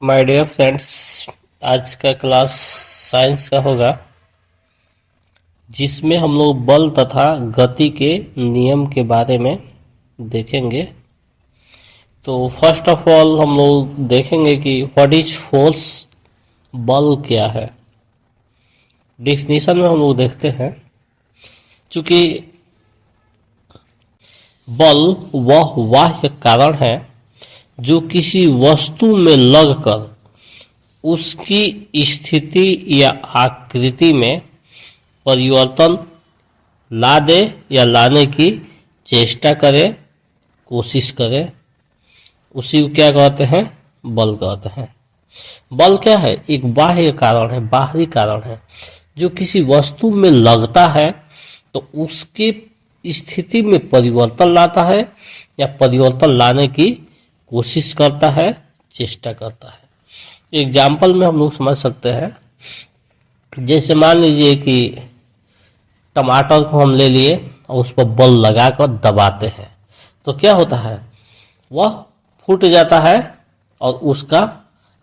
My dear friends, आज का class science का होगा जिसमें हम लोग बल तथा गति के नियम के बारे में देखेंगे। तो फर्स्ट ऑफ ऑल हम लोग देखेंगे कि व्हाट इज फोर्स, बल क्या है। डिफिनीशन में हम लोग देखते हैं, चूंकि बल वह बाह्य कारण है जो किसी वस्तु में लगकर उसकी स्थिति या आकृति में परिवर्तन ला दे या लाने की चेष्टा करे, कोशिश करे, उसी को क्या कहते हैं? बल कहते हैं। बल क्या है? एक बाह्य कारण है, बाहरी कारण है जो किसी वस्तु में लगता है तो उसके स्थिति में परिवर्तन लाता है या परिवर्तन लाने की कोशिश करता है, चेष्टा करता है। एग्जाम्पल में हम लोग समझ सकते हैं, जैसे मान लीजिए कि टमाटर को हम ले लिए और उस पर बल लगाकर दबाते हैं तो क्या होता है? वह फूट जाता है और उसका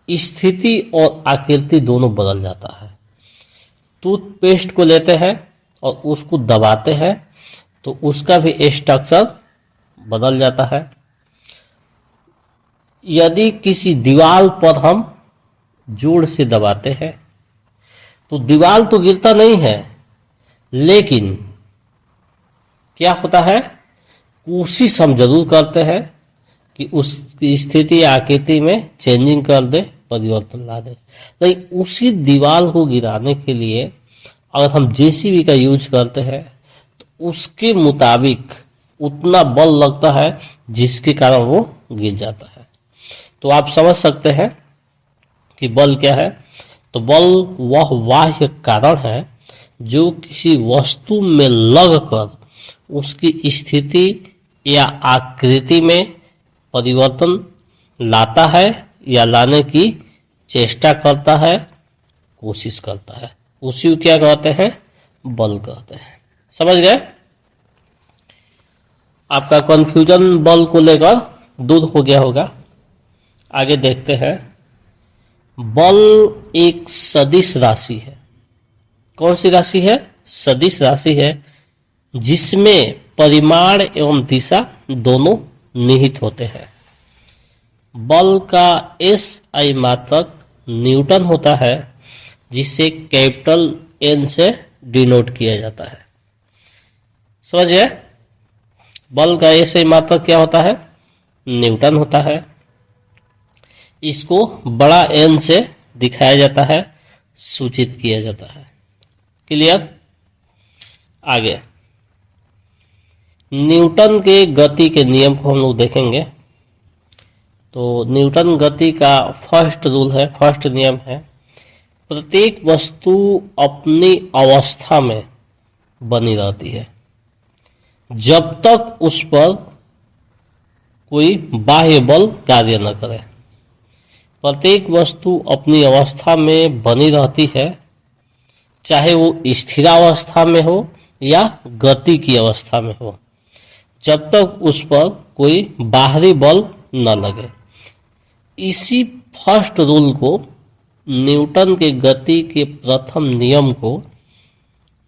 स्थिति और आकृति दोनों बदल जाता है। टूथपेस्ट को लेते हैं और उसको दबाते हैं तो उसका भी स्ट्रक्चर बदल जाता है। यदि किसी दीवार पर हम जोर से दबाते हैं तो दीवार तो गिरता नहीं है, लेकिन क्या होता है? कोशिश हम जरूर करते हैं कि उसकी स्थिति आकृति में चेंजिंग कर दे, परिवर्तन ला दे। लेकिन उसी दीवार को गिराने के लिए अगर हम जेसीबी का यूज करते हैं तो उसके मुताबिक उतना बल लगता है जिसके कारण वो गिर जाता है। तो आप समझ सकते हैं कि बल क्या है। तो बल वह बाह्य कारण है जो किसी वस्तु में लगकर उसकी स्थिति या आकृति में परिवर्तन लाता है या लाने की चेष्टा करता है, कोशिश करता है। उसी को क्या कहते हैं? बल कहते हैं। समझ गए? आपका कंफ्यूजन बल को लेकर दूर हो गया होगा। आगे देखते हैं। बल एक सदिश राशि है। कौन सी राशि है? सदिश राशि है जिसमें परिमाण एवं दिशा दोनों निहित होते हैं। बल का एसआई मात्रक न्यूटन होता है जिसे कैपिटल एन से डिनोट किया जाता है। समझ गए? बल का एसआई मात्रक क्या होता है? न्यूटन होता है। इसको बड़ा एन से दिखाया जाता है, सूचित किया जाता है। क्लियर? आगे न्यूटन के गति के नियम को हम लोग देखेंगे। तो न्यूटन गति का फर्स्ट रूल है, फर्स्ट नियम है, प्रत्येक वस्तु अपनी अवस्था में बनी रहती है जब तक उस पर कोई बाह्य बल कार्य न करे। प्रत्येक वस्तु अपनी अवस्था में बनी रहती है, चाहे वो स्थिरावस्था में हो या गति की अवस्था में हो, जब तक उस पर कोई बाहरी बल न लगे। इसी फर्स्ट रूल को, न्यूटन के गति के प्रथम नियम को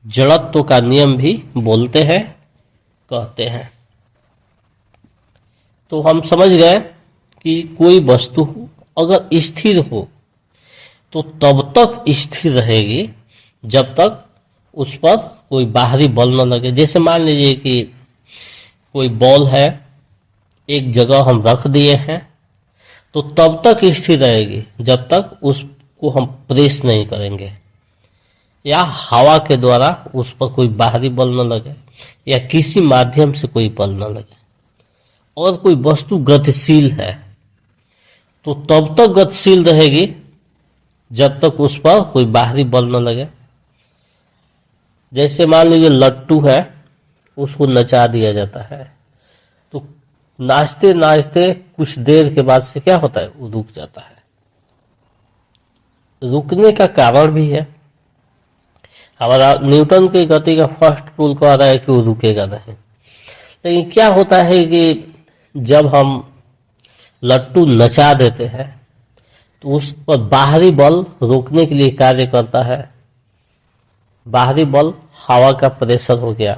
जड़त्व का नियम भी बोलते हैं, कहते हैं। तो हम समझ गए कि कोई वस्तु अगर स्थिर हो तो तब तक स्थिर रहेगी जब तक उस पर कोई बाहरी बल न लगे। जैसे मान लीजिए कि कोई बॉल है, एक जगह हम रख दिए हैं तो तब तक स्थिर रहेगी जब तक उसको हम प्रेस नहीं करेंगे या हवा के द्वारा उस पर कोई बाहरी बल न लगे या किसी माध्यम से कोई बल न लगे। और कोई वस्तु गतिशील है तो तब तक गतिशील रहेगी जब तक उस पर कोई बाहरी बल न लगे। जैसे मान लीजिए लट्टू है, उसको नचा दिया जाता है तो नाचते नाचते कुछ देर के बाद से क्या होता है? वो रुक जाता है। रुकने का कारण भी है। हमारा न्यूटन की गति का फर्स्ट रूल कह रहा है कि वो रुकेगा नहीं। लेकिन क्या होता है कि जब हम लट्टू नचा देते हैं तो उस पर बाहरी बल रोकने के लिए कार्य करता है। बाहरी बल हवा का प्रेशर हो गया,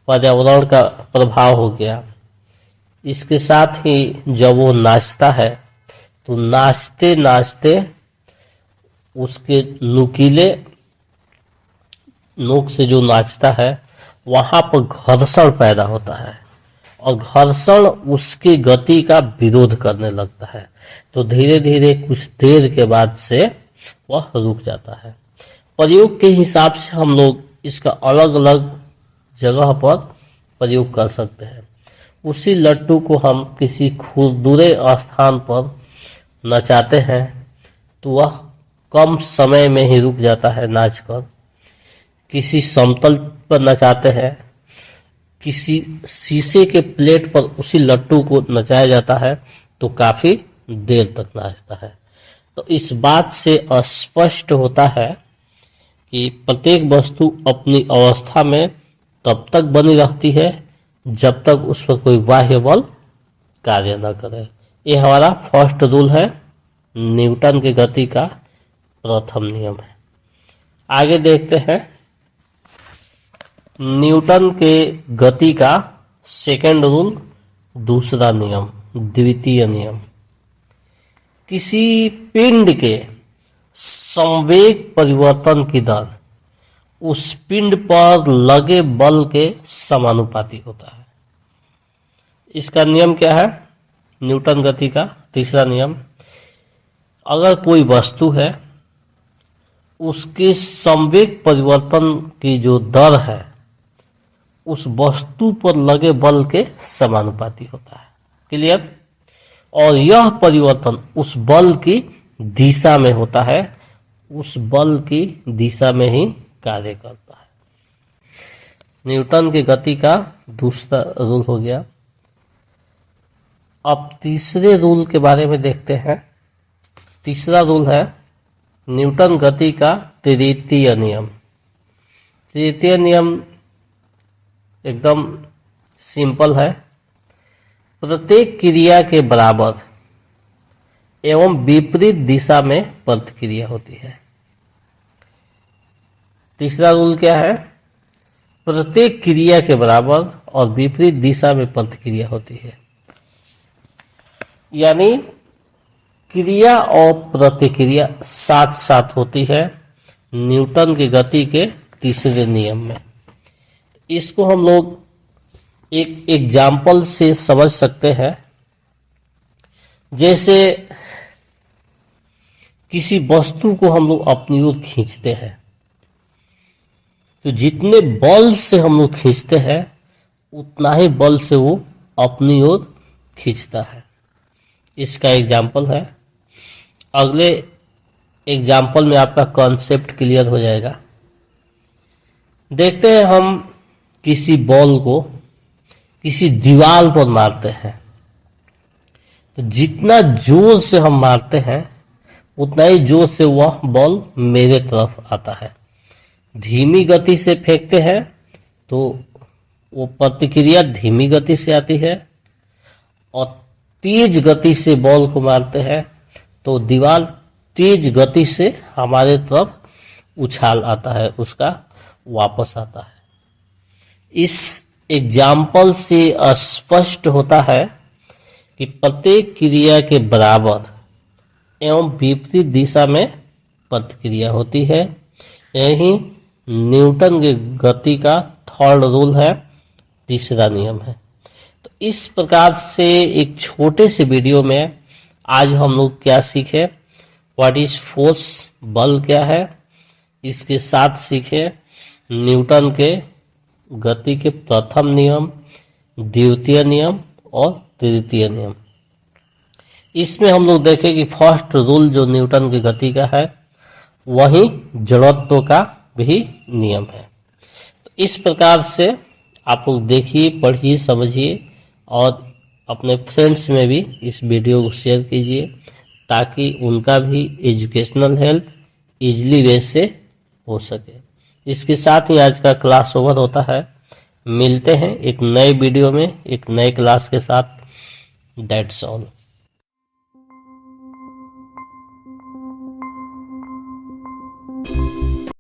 पर्यावरण का प्रभाव हो गया। इसके साथ ही जब वो नाचता है तो नाचते नाचते उसके नुकीले नोक से जो नाचता है वहां पर घर्षण पैदा होता है और घर्षण उसकी गति का विरोध करने लगता है। तो धीरे धीरे कुछ देर के बाद से वह रुक जाता है। प्रयोग के हिसाब से हम लोग इसका अलग अलग जगह पर प्रयोग कर सकते हैं। उसी लट्टू को हम किसी खुरदुरे स्थान पर नचाते हैं तो वह कम समय में ही रुक जाता है नाचकर। किसी समतल पर नचाते हैं, किसी शीशे के प्लेट पर उसी लट्टू को नचाया जाता है तो काफी देर तक नाचता है। तो इस बात से स्पष्ट होता है कि प्रत्येक वस्तु अपनी अवस्था में तब तक बनी रहती है जब तक उस पर कोई बाह्य बल कार्य न करे। ये हमारा फर्स्ट रूल है, न्यूटन की गति का प्रथम नियम है। आगे देखते हैं न्यूटन के गति का सेकंड रूल, दूसरा नियम, द्वितीय नियम। किसी पिंड के संवेग परिवर्तन की दर उस पिंड पर लगे बल के समानुपाती होता है। इसका नियम क्या है? न्यूटन गति का तीसरा नियम, अगर कोई वस्तु है उसके संवेग परिवर्तन की जो दर है उस वस्तु पर लगे बल के समानुपाती होता है। क्लियर? और यह परिवर्तन उस बल की दिशा में होता है, उस बल की दिशा में ही कार्य करता है। न्यूटन की गति का दूसरा रूल हो गया। अब तीसरे रूल के बारे में देखते हैं। तीसरा रूल है न्यूटन गति का तृतीय नियम। तृतीय नियम एकदम सिंपल है, प्रत्येक क्रिया के बराबर एवं विपरीत दिशा में प्रतिक्रिया होती है। तीसरा रूल क्या है? प्रत्येक क्रिया के बराबर और विपरीत दिशा में प्रतिक्रिया होती है। यानी क्रिया और प्रतिक्रिया साथ साथ होती है न्यूटन की गति के तीसरे नियम में। इसको हम लोग एक एग्जाम्पल से समझ सकते हैं। जैसे किसी वस्तु को हम लोग अपनी ओर खींचते हैं तो जितने बल से हम लोग खींचते हैं उतना ही बल से वो अपनी ओर खींचता है। इसका एग्जाम्पल है। अगले एग्जाम्पल में आपका कॉन्सेप्ट क्लियर हो जाएगा। देखते हैं हम किसी बॉल को किसी दीवार पर मारते हैं तो जितना जोर से हम मारते हैं उतना ही जोर से वह बॉल मेरे तरफ आता है। धीमी गति से फेंकते हैं तो वो प्रतिक्रिया धीमी गति से आती है और तेज गति से बॉल को मारते हैं तो दीवार तेज गति से हमारे तरफ उछाल आता है, उसका वापस आता है। इस एग्जाम्पल से स्पष्ट होता है कि प्रत्येक क्रिया के बराबर एवं विपरीत दिशा में प्रतिक्रिया होती है। यही न्यूटन की गति का थर्ड रूल है, तीसरा नियम है। तो इस प्रकार से एक छोटे से वीडियो में आज हम लोग क्या सीखे, व्हाट इज फोर्स, बल क्या है, इसके साथ सीखे न्यूटन के गति के प्रथम नियम, द्वितीय नियम और तृतीय नियम। इसमें हम लोग देखें कि फर्स्ट रूल जो न्यूटन की गति का है वही जड़त्व का भी नियम है। तो इस प्रकार से आप लोग देखिए, पढ़िए, समझिए और अपने फ्रेंड्स में भी इस वीडियो को शेयर कीजिए ताकि उनका भी एजुकेशनल हेल्प इजली वे से हो सके। इसके साथ ही आज का क्लास ओवर होता है। मिलते हैं एक नए वीडियो में एक नए क्लास के साथ। That's all.